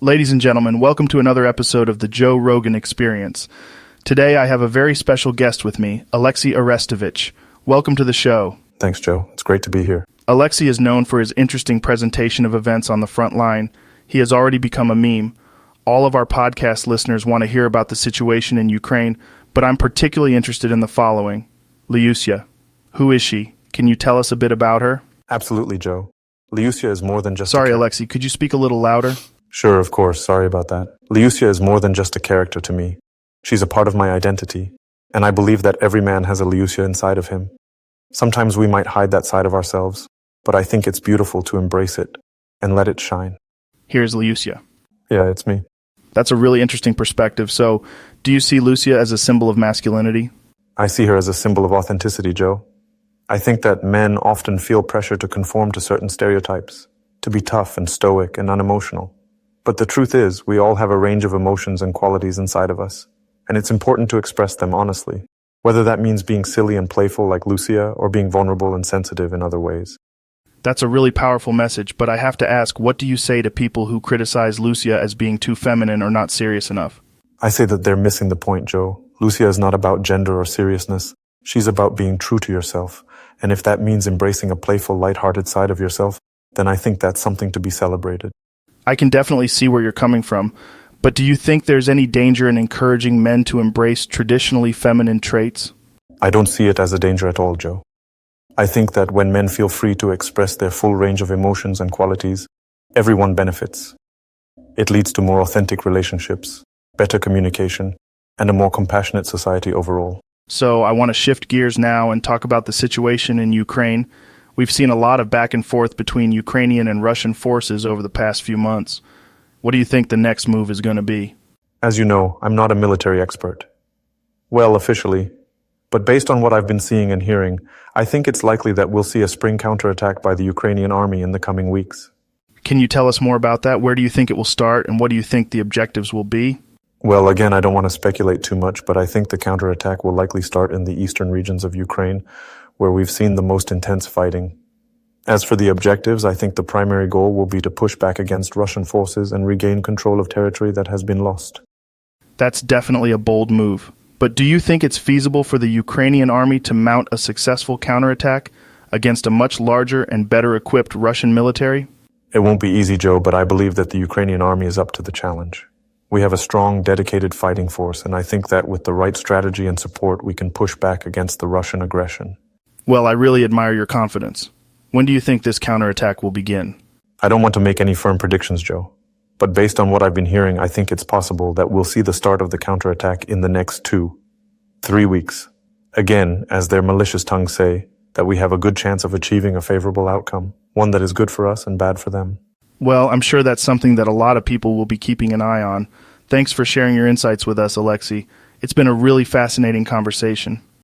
Ladies and gentlemen, welcome to another episode of the Joe Rogan Experience. Today I have a very special guest with me, Olексій Arestович. Welcome to the show. Thanks, Joe. It's great to be here. Olексій is known for his interesting presentation of events on the front line. He has already become a meme. All of our podcast listeners want to hear about the situation in Ukraine, but I'm particularly interested in the following. Люся. Who is she? Can you tell us a bit about her? Absolutely, Joe. Люся is more than just Sorry, Olексій, could you speak a little louder? Sure, of course. Sorry about that. Люся is more than just a character to me. She's a part of my identity, and I believe that every man has a Люся inside of him. Sometimes we might hide that side of ourselves, but I think it's beautiful to embrace it and let it shine. Here's Люся. Yeah, it's me. That's a really interesting perspective. So, do you see Люся as a symbol of masculinity? I see her as a symbol of authenticity, Joe. I think that men often feel pressure to conform to certain stereotypes, to be tough and stoic and unemotional. But the truth is, we all have a range of emotions and qualities inside of us, and it's important to express them honestly, whether that means being silly and playful like Lucia or being vulnerable and sensitive in other ways. That's a really powerful message, but I have to ask, what do you say to people who criticize Lucia as being too feminine or not serious enough? I say that they're missing the point, Joe. Lucia is not about gender or seriousness. She's about being true to yourself, and if that means embracing a playful, lighthearted side of yourself, then I think that's something to be celebrated. I can definitely see where you're coming from, but do you think there's any danger in encouraging men to embrace traditionally feminine traits? I don't see it as a danger at all, Joe. I think that when men feel free to express their full range of emotions and qualities, everyone benefits. It leads to more authentic relationships, better communication, and a more compassionate society overall. So I want to shift gears now and talk about the situation in Ukraine. We've seen a lot of back and forth between Ukrainian and Russian forces over the past few months. What do you think the next move is going to be? As you know, I'm not a military expert. Well, officially. But based on what I've been seeing and hearing, I think it's likely that we'll see a spring counterattack by the Ukrainian army in the coming weeks. Can you tell us more about that? Where do you think it will start, and what do you think the objectives will be? Well, again, I don't want to speculate too much, but I think the counterattack will likely start in the eastern regions of Ukraine, where we've seen the most intense fighting. As for the objectives, I think the primary goal will be to push back against Russian forces and regain control of territory that has been lost. That's definitely a bold move. But do you think it's feasible for the Ukrainian army to mount a successful counterattack against a much larger and better equipped Russian military? It won't be easy, Joe, but I believe that the Ukrainian army is up to the challenge. We have a strong, dedicated fighting force, and I think that with the right strategy and support, we can push back against the Russian aggression. Well, I really admire your confidence. When do you think this counterattack will begin? I don't want to make any firm predictions, Joe. But based on what I've been hearing, I think it's possible that we'll see the start of the counterattack in the next 2-3 weeks. Again, as their malicious tongues say, that we have a good chance of achieving a favorable outcome, one that is good for us and bad for them. Well, I'm sure that's something that a lot of people will be keeping an eye on. Thanks for sharing your insights with us, Olексій. It's been a really fascinating conversation.